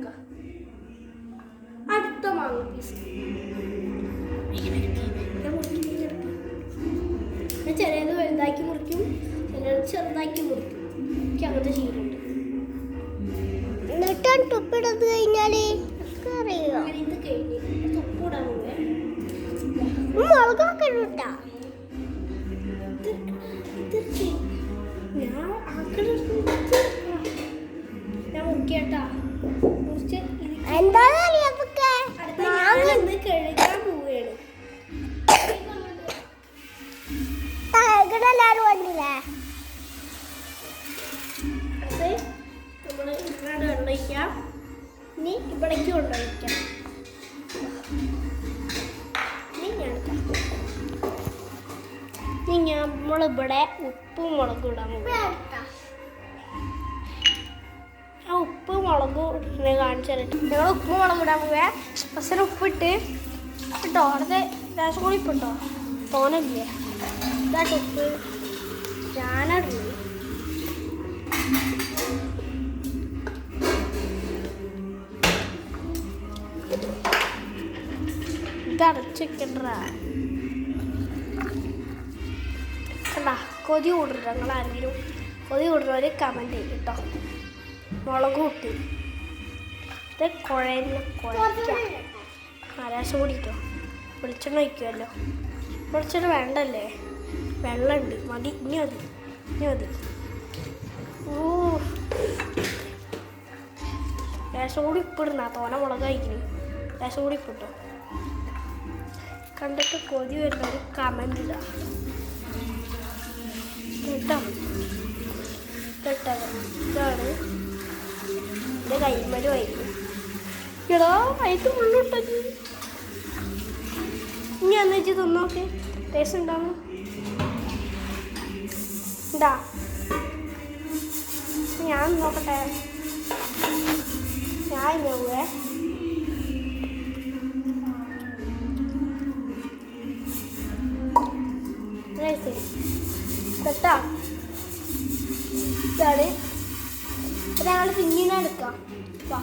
എടുക്കാം. അടുത്ത മാങ്ങ പീസ് ചിലത് വലുതാക്കി മുറിക്കും, ചിലത് ചെറുതാക്കി മുറിക്കും. എനിക്ക് അങ്ങനത്തെ ശീലമുണ്ട്. എന്നിട്ട് തുപ്പിടത് കഴിഞ്ഞാല് അറിയോ ഇത് കഴിഞ്ഞ് തുപ്പിടാൻ പോവേ. മുളകൊക്കെ ഇട്ടാ ഞാൻ മുറിക്കട്ടാ. മുറിച്ച് എന്താന്നറിയാ ഞാനൊന്ന് കഴുകാൻ പോവുകയാണ്. എല്ലാരും വന്നില്ലേ? അത് നമ്മൾ ഇവിടെ വെള്ളമൊഴിക്കാം. ഇനി ഇവിടേക്ക് കൊണ്ടുവയ്ക്കാം. ഇനി നമ്മളിവിടെ ഉപ്പും മുളകും ഇടാൻ പോകും. ആ ഉപ്പ് മുളകും കാണിച്ചു തരട്ടെ. ഞങ്ങൾ ഉപ്പ് മുളക് ഇടാൻ പോവേ. ഫസ്റ്റ് ഉപ്പിട്ട് ഇട്ടോ, അടുത്ത ലേശം കൂടി ഇപ്പിട്ടോ, തോന്നില്ലേ ഇതായിട്ട് ഉപ്പ് ഞാനിടുന്നു. ഇത് അടച്ച് വെക്കണ്ടാ. കണ്ടാ കൊതി കൂടരുത്. നിങ്ങൾ ആരെങ്കിലും കൊതി കൂടുന്നവർ കമൻറ്റ് ചെയ്യും കേട്ടോ. മുളക് കൂട്ടി ഇത് കുഴയ്ക്കാം. ലേശം കൂടി ഇട്ടോ. വെളിച്ചെണ്ണ ഒഴിക്കുമല്ലോ. വെളിച്ചെണ്ണ വേണ്ടല്ലേ? വെള്ളമുണ്ട്, മതി. ഇനി മതി. ഓ ലേശം കൂടി ഇപ്പിടുന്ന തോന മുളക് കഴിക്കുന്നു. ലേശം കൂടി ഇപ്പിട്ടോ. കണ്ടിട്ട് കൊതി വരുന്ന ഒരു കമൻ്റ് ഇടാ കേട്ടോ. ഇതാണ് എൻ്റെ കൈമരുമായിരുന്നു. എടാ അതിൻ്റെ ഉള്ളിട്ടത് ഇനി എന്ന് വെച്ച് തിന്നോക്കെ ടേസ്റ്റ് ഉണ്ടാവും. ഉണ്ടാ ഞാൻ നോക്കട്ടെ. ഞാൻ പോവേ. കേട്ടാ ഇതാണ്. ഞങ്ങൾ പിന്നീട് എടുക്കാം. വാ.